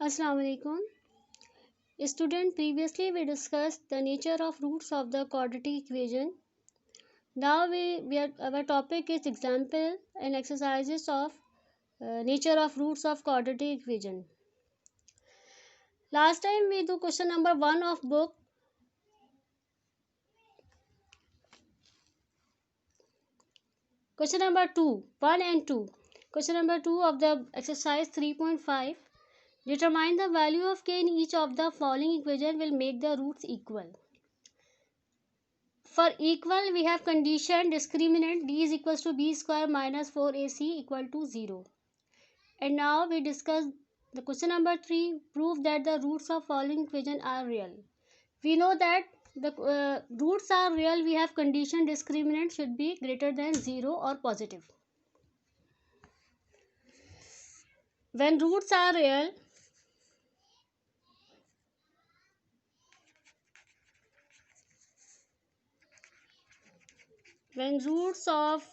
Assalamu alaikum. Student, previously we discussed the nature of roots of the quadratic equation. Now our topic is example and exercises of nature of roots of quadratic equation. Last time we do question number 1 of book. Question number 2, 1 and 2. Question number 2 of the exercise 3.5. Determine the value of k in each of the following equation will make the roots equal. For equal, we have condition discriminant d is equals to b square minus 4ac equal to 0. And now we discuss the question number 3. Prove that the roots of following equation are real. We know that the roots are real. We have condition discriminant should be greater than 0 or positive. When roots are real, when roots of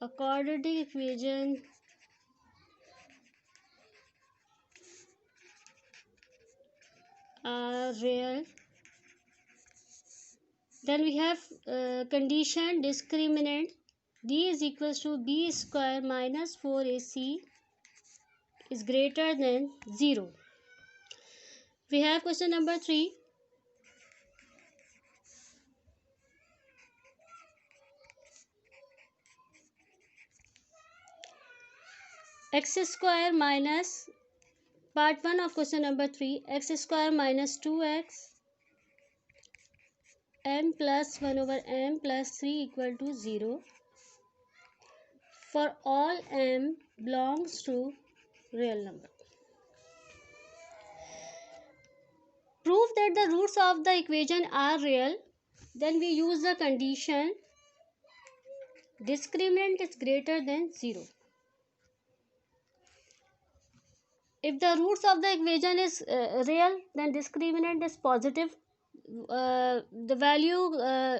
a quadratic equation are real, then we have condition discriminant d is equals to b square minus 4ac is greater than 0. We have question number 3. X square minus part 1 of question number 3, x square minus 2x m plus 1 over m plus 3 equal to 0 for all m belongs to real number. Prove that the roots of the equation are real. Then we use the condition discriminant is greater than 0. If the roots of the equation is real, then discriminant is positive. The value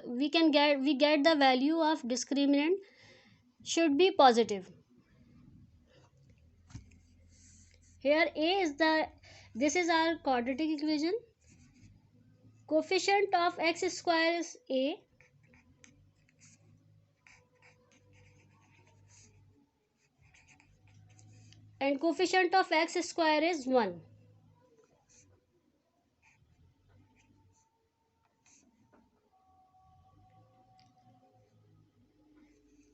we get the value of discriminant should be positive. Here this is our quadratic equation. Coefficient of x square is a. And coefficient of x square is 1.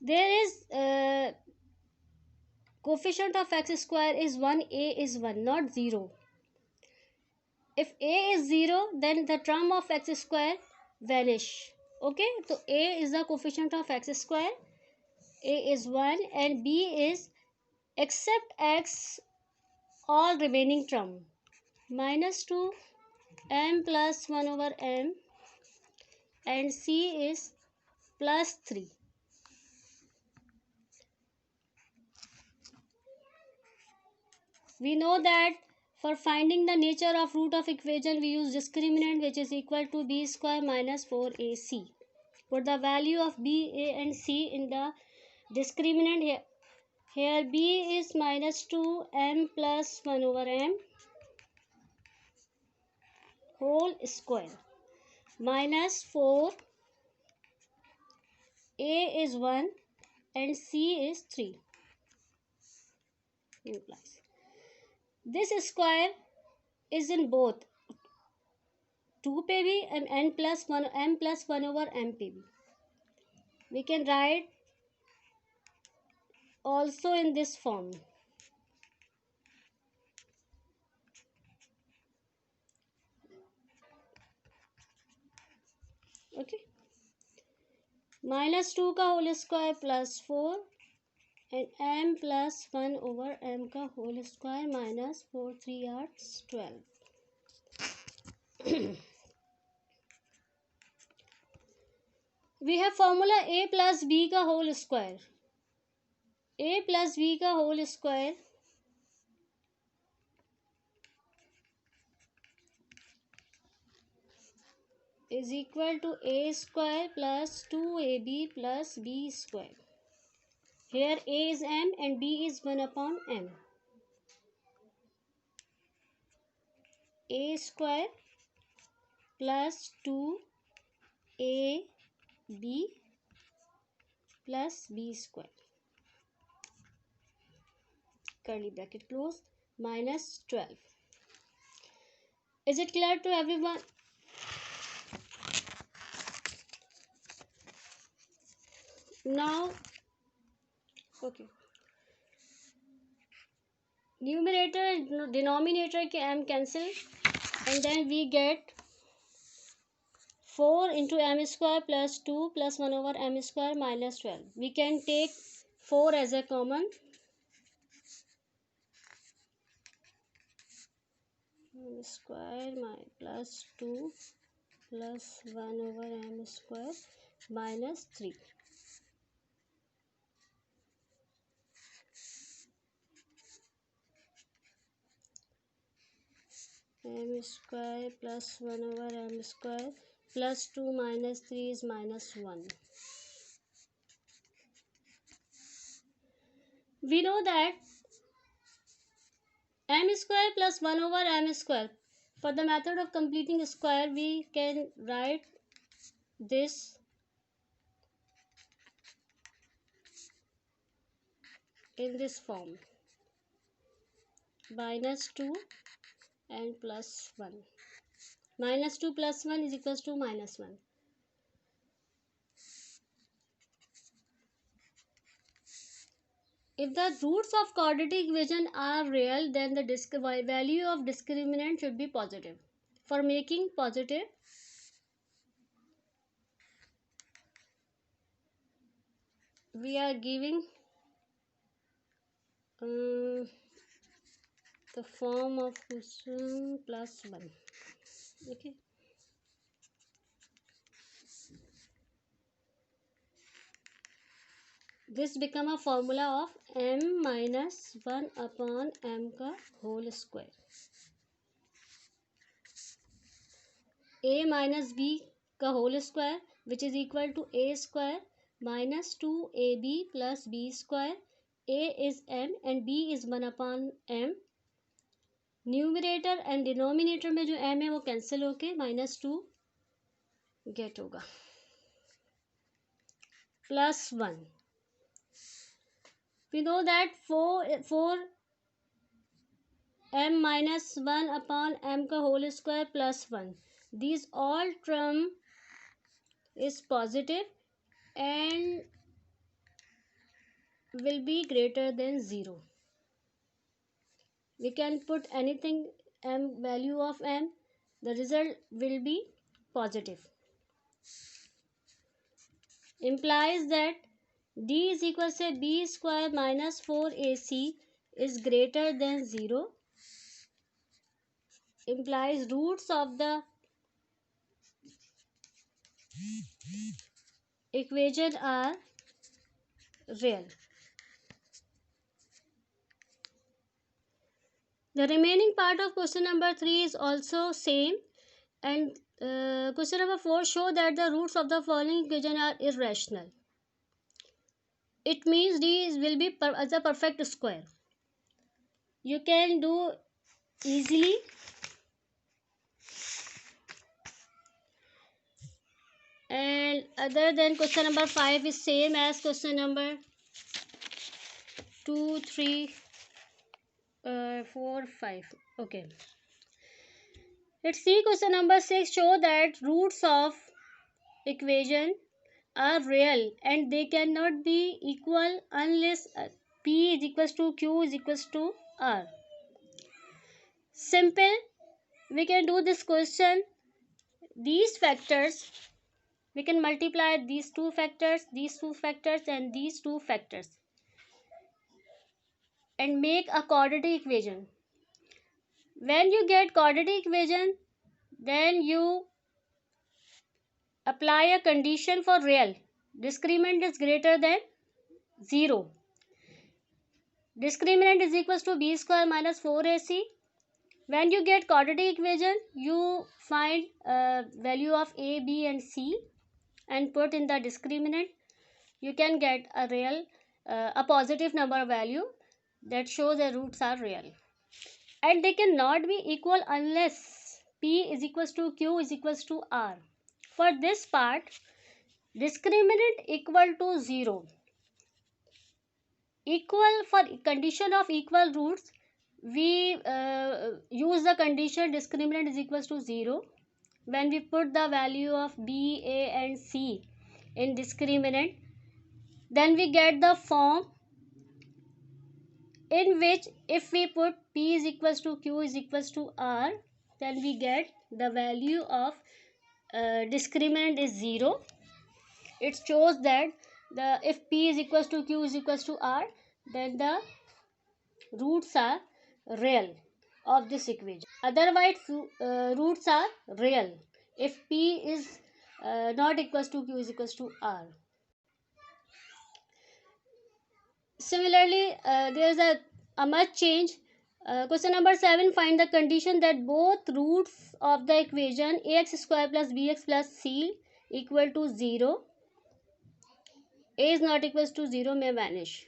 There is coefficient of x square is 1, a is 1, not 0. If a is 0, then the term of x square vanish. Okay, so a is the coefficient of x square, a is 1 and b is except x all remaining term minus 2 m plus 1 over m and c is plus 3. We know that for finding the nature of root of equation we use discriminant which is equal to b square minus 4ac. Put the value of b, a and c in the discriminant here. Here b is minus 2 m plus 1 over m whole square minus 4, a is 1 and c is 3 implies. This square is in both 2 पे भी n plus 1 m plus 1 over m पे भी. We can write also in this form. Okay, minus 2 का whole square plus 4 and m plus 1 over m का whole square minus 4 3 are 12. We have formula a plus b का whole square. A plus b का whole square is equal to a square plus 2ab plus b square. Here a is m and b is 1 upon m. a square plus 2ab plus b square, curly bracket close, minus 12. Is it clear to everyone? Now, okay, numerator and denominator के m cancel, and then we get 4 into m square plus 2 plus 1 over m square minus 12. We can take 4 as a common. M square plus 2 plus 1 over m square minus 3. M square plus 1 over m square plus 2 minus 3 is minus 1. We know that m square plus 1 over m square. For the method of completing square, we can write this in this form: minus 2 and plus 1. Minus 2 plus 1 is equals to minus 1. If the roots of quadratic equation are real, then the value of discriminant should be positive. For making positive, we are giving the form of question plus 1. Okay. This become a formula of m minus 1 upon m का whole square. A minus b का whole square, which is equal to a square minus 2ab plus b square. A is m and b is 1 upon m. Numerator and denominator में जो m है वो cancel होके minus 2 gate होगा, plus 1. We know that 4 m minus 1 upon m का whole square plus 1. These all term is positive and will be greater than 0. We can put anything m value of m, the result will be positive. Implies that d is equal to b square minus 4ac is greater than 0. Implies roots of the equation are real. The remaining part of question number 3 is also same, and question number 4 show that the roots of the following equation are irrational. It means d will be as a perfect square. You can do easily. And other than question number 5 is same as question number 2, 3, 4, 5. Okay. Let's see question number 6. Show that roots of equation are real and they cannot be equal unless P is equals to Q is equals to R. Simple. We can do this question. These factors, we can multiply these two factors, and these two factors and make a quadratic equation. When you get quadratic equation, then you apply a condition for real. Discriminant is greater than 0. Discriminant is equals to b square minus 4ac. When you get quadratic equation, you find value of a, b and c and put in the discriminant. You can get a real, a positive number value that shows the roots are real. And they cannot be equal unless P is equals to Q is equals to R. For this part, discriminant equal to 0. Equal, for condition of equal roots, we use the condition discriminant is equals to 0. When we put the value of B, A and C in discriminant, then we get the form in which if we put P is equals to Q is equals to R, then we get the value of discriminant is 0. It shows that if P is equals to Q is equals to R, then the roots are real of this equation. Otherwise, roots are real if P is not equals to Q is equals to R. Similarly, there is a much change. Question number 7, find the condition that both roots of the equation ax square plus bx plus c equal to 0. A is not equals to 0 may vanish.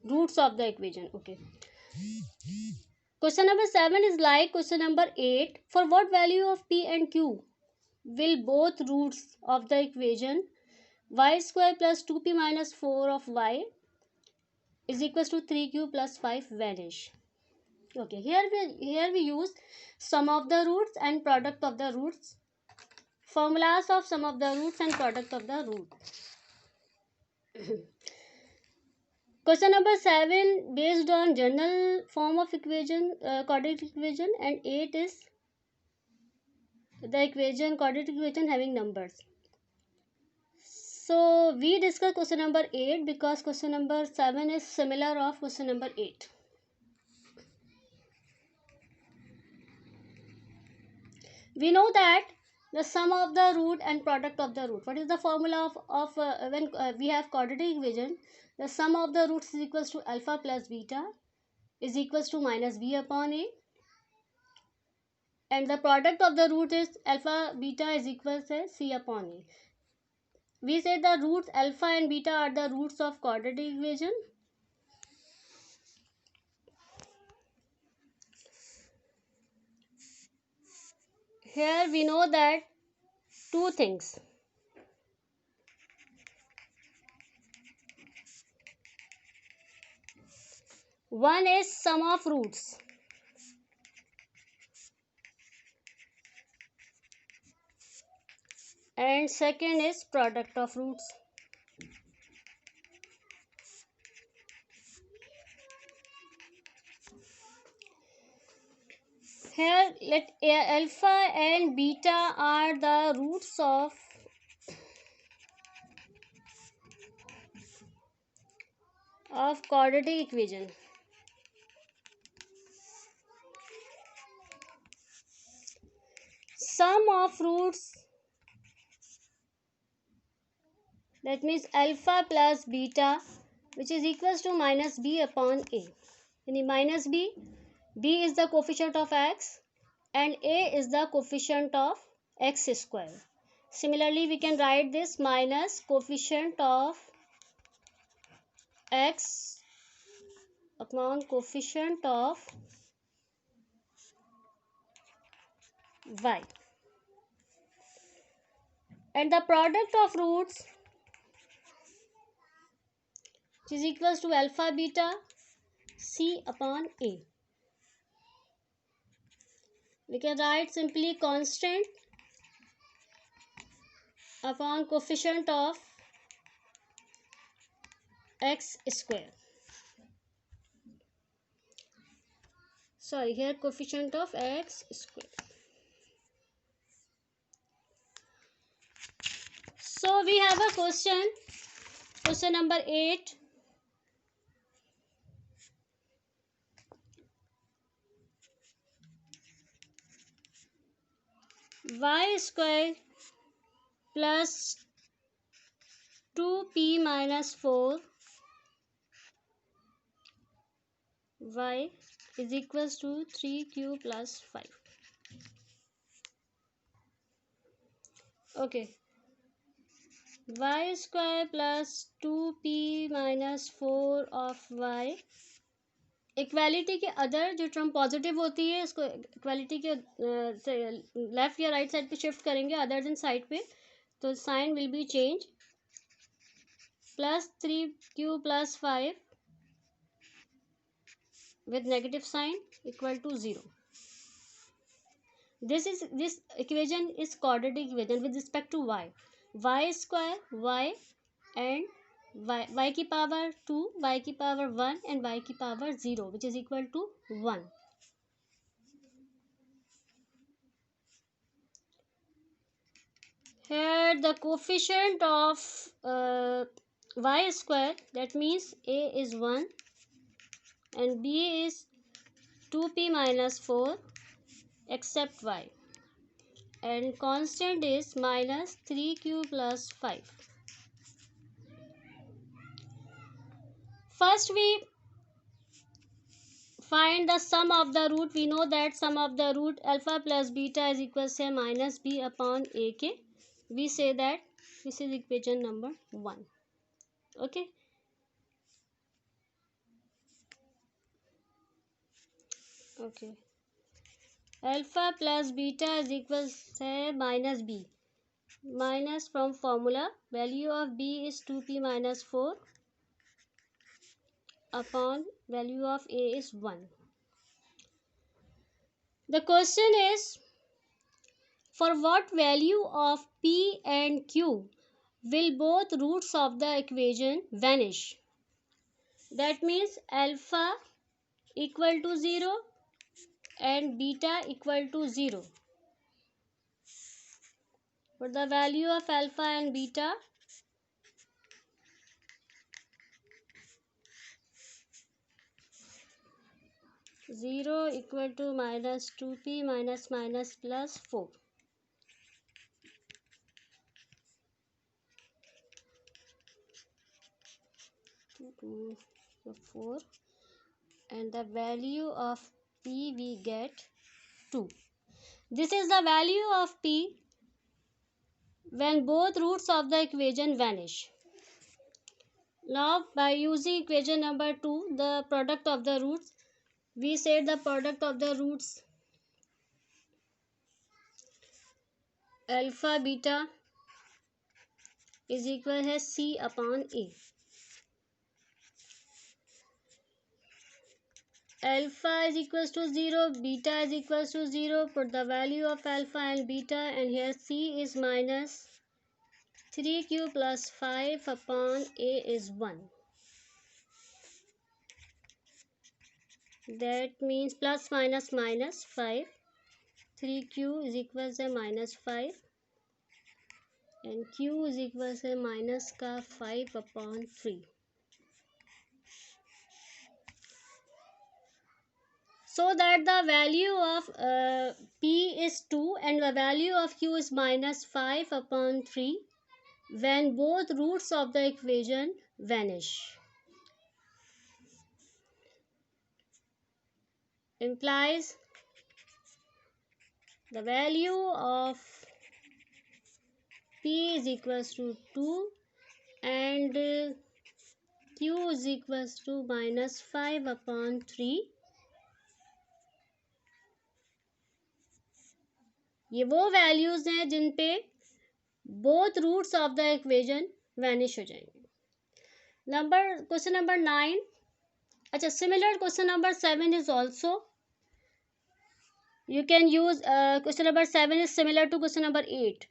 Roots of the equation. Okay. Question number 7 is like question number 8. For what value of P and Q will both roots of the equation y square plus 2p minus 4 of y is equals to 3q plus 5 vanish? Okay, here we use sum of the roots and product of the roots. Formulas of sum of the roots and product of the root. Question number 7 based on general form of equation, quadratic equation, and 8 is the equation, quadratic equation having numbers. So we discuss question number 8 because question number 7 is similar of question number 8. We know that the sum of the root and product of the root. What is the formula of when we have quadratic equation? The sum of the roots is equals to alpha plus beta is equals to minus b upon a, and the product of the root is alpha beta is equals to c upon a. We say the roots alpha and beta are the roots of quadratic equation. Here we know that two things. One is sum of roots. And second is product of roots. Here let alpha and beta are the roots of quadratic equation. Sum of roots, that means alpha plus beta, which is equals to minus b upon a. In minus b is the coefficient of x and a is the coefficient of x square. Similarly, we can write this minus coefficient of x upon coefficient of y. And the product of roots, which is equals to alpha beta c upon a. We can write simply constant upon coefficient of x square. Sorry, here coefficient of x square. So we have a question number 8. Y square plus 2p minus 4 y is equals to 3q plus 5. Okay. Y square plus 2p minus 4 of y equality के other जो term positive होती है इसको equality के left या right side पे shift करेंगे other than side पे, तो sign will be change, +3q + 5 with negative sign equal to 0. This equation is quadratic equation with respect to y. Y square y and y की power 2, y की power 1 and y की power 0 which is equal to 1. Here the coefficient of y square, that means a is 1 and b is 2p minus 4 except y, and constant is minus 3q plus 5. First we find the sum of the root. We know that sum of the root alpha plus beta is equal to minus b upon ak. We say that this is equation number 1. Okay. Okay. Alpha plus beta is equal to minus b. Minus from formula, value of b is 2p minus 4 upon value of a is 1. The question is, for what value of p and q will both roots of the equation vanish? That means alpha equal to 0 and beta equal to 0. For the value of alpha and beta, zero equal to minus 2p minus minus plus 4. So 4, and the value of p we get 2. This is the value of p when both roots of the equation vanish. Now by using equation number 2, the product of the roots, we said the product of the roots alpha beta is equal to c upon a. Alpha is equals to 0, beta is equals to 0. Put the value of alpha and beta, and here c is minus 3q plus 5 upon a is 1. That means plus minus minus 5. 3q is equals to minus 5 and q is equals to minus का 5 upon 3. So that the value of p is 2 and the value of q is minus 5 upon 3 when both roots of the equation vanish. Implies the value of p is equals to 2 and q is equals to minus 5 upon 3. ये वो values हैं जिन पे both roots of the equation vanish हो जाएंगे. Question number 9. अच्छा, similar question number 7 is also you can use question number 7 is similar to question number 8.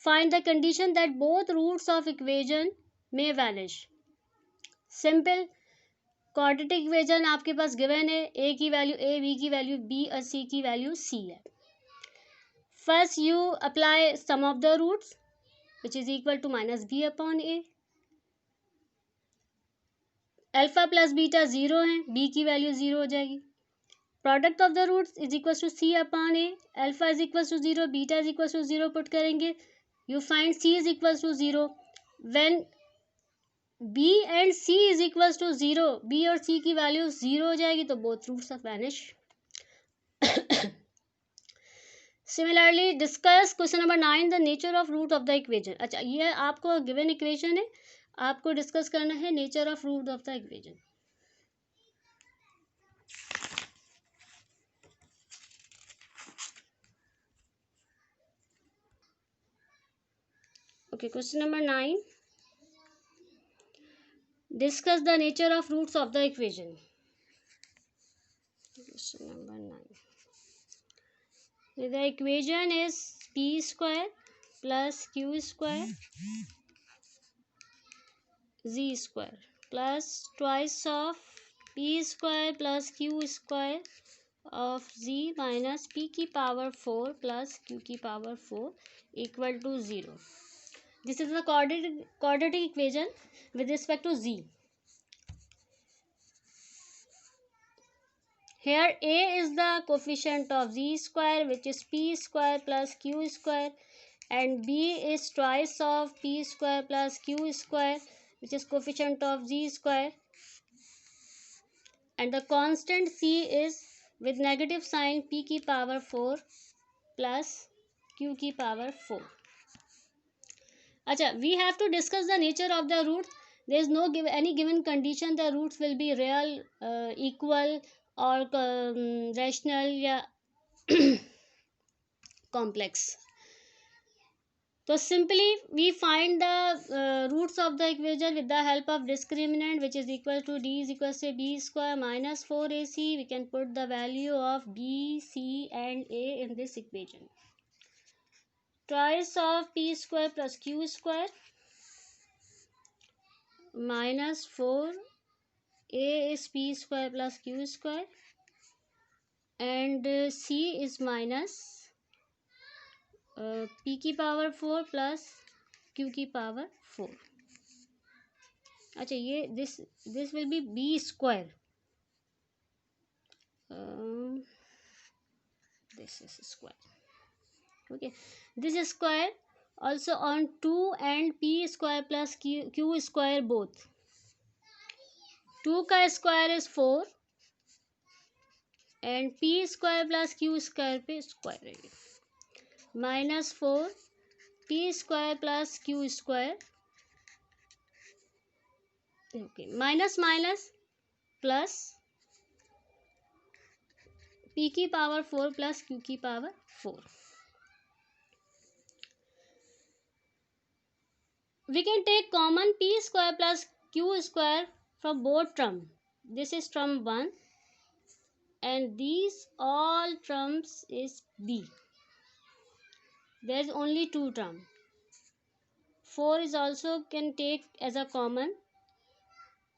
Find the condition that both roots of equation may vanish. Simple quadratic equation आपके पास given है, a की value a, b की value b और c की value c है. First you apply sum of the roots which is equal to minus b upon a. Alpha plus beta 0 है, b की value 0 हो जाएगी. Product of the roots is equal to c upon a. Alpha is equal to 0, beta is equal to 0 put करेंगे. You find c is equal to 0. When b and c is equal to 0, b और c की value 0 हो जाएगी तो both roots of vanish. Similarly discuss question number 9 the nature of root of the equation. अच्छा, ये आपको given equation है, आपको डिस्कस करना है nature of root of the equation. Okay, question number 9. Discuss the nature of roots of the equation. Question number 9. The equation is p square plus q square z square plus twice of p square plus q square of z minus p की power 4 plus q की power 4 equal to 0. This is the quadratic equation with respect to z. Here a is the coefficient of z square, which is p square plus q square, and b is twice of p square plus q square, which is coefficient of z square, and the constant c is with negative sign p की power 4 plus q की power 4. Acha, we have to discuss the nature of the roots. There is no any given condition the roots will be real, equal, or rational या complex. So simply we find the roots of the equation with the help of discriminant, which is equal to d is equal to b square minus 4ac. We can put the value of b, c and a in this equation. Twice of p square plus q square minus 4 a is p square plus q square, and c is minus p की power 4 plus q की power 4. अच्छा, ये this will be b square. This is square. Okay, this is square also on 2 and p square plus q square both. 2 का square is 4 and p square plus q square पे square रहेगी. Minus 4 p square plus q square. Okay, minus minus plus p की power 4 plus q की power 4. We can take common p square plus q square from both terms. This is term 1 and these all terms is b. There is only 2 terms. 4 is also can take as a common.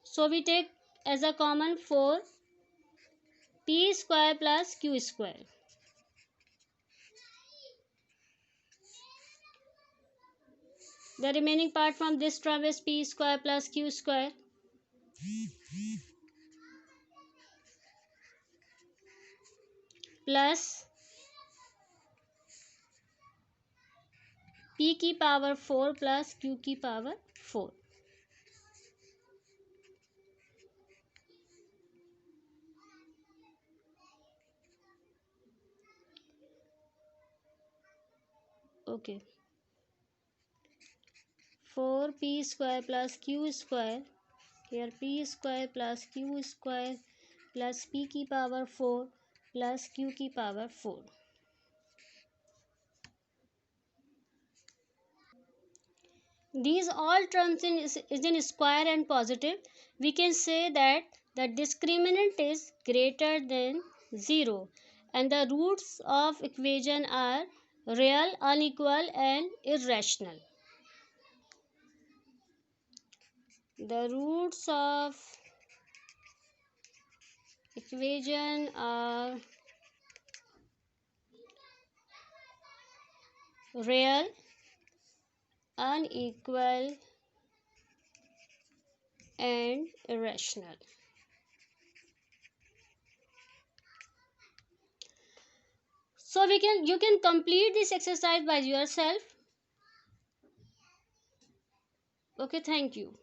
So we take as a common 4 p square plus q square. The remaining part from this term is p square plus q square plus p की power 4 plus q की power 4. Okay. 4p square plus q square. Here p square plus q square plus p की power 4 plus q की power 4. These all terms is in square and positive. We can say that the discriminant is greater than 0 and the roots of equation are real, unequal and irrational. The roots of equation are real, unequal and irrational. So you can complete this exercise by yourself. Okay, thank you.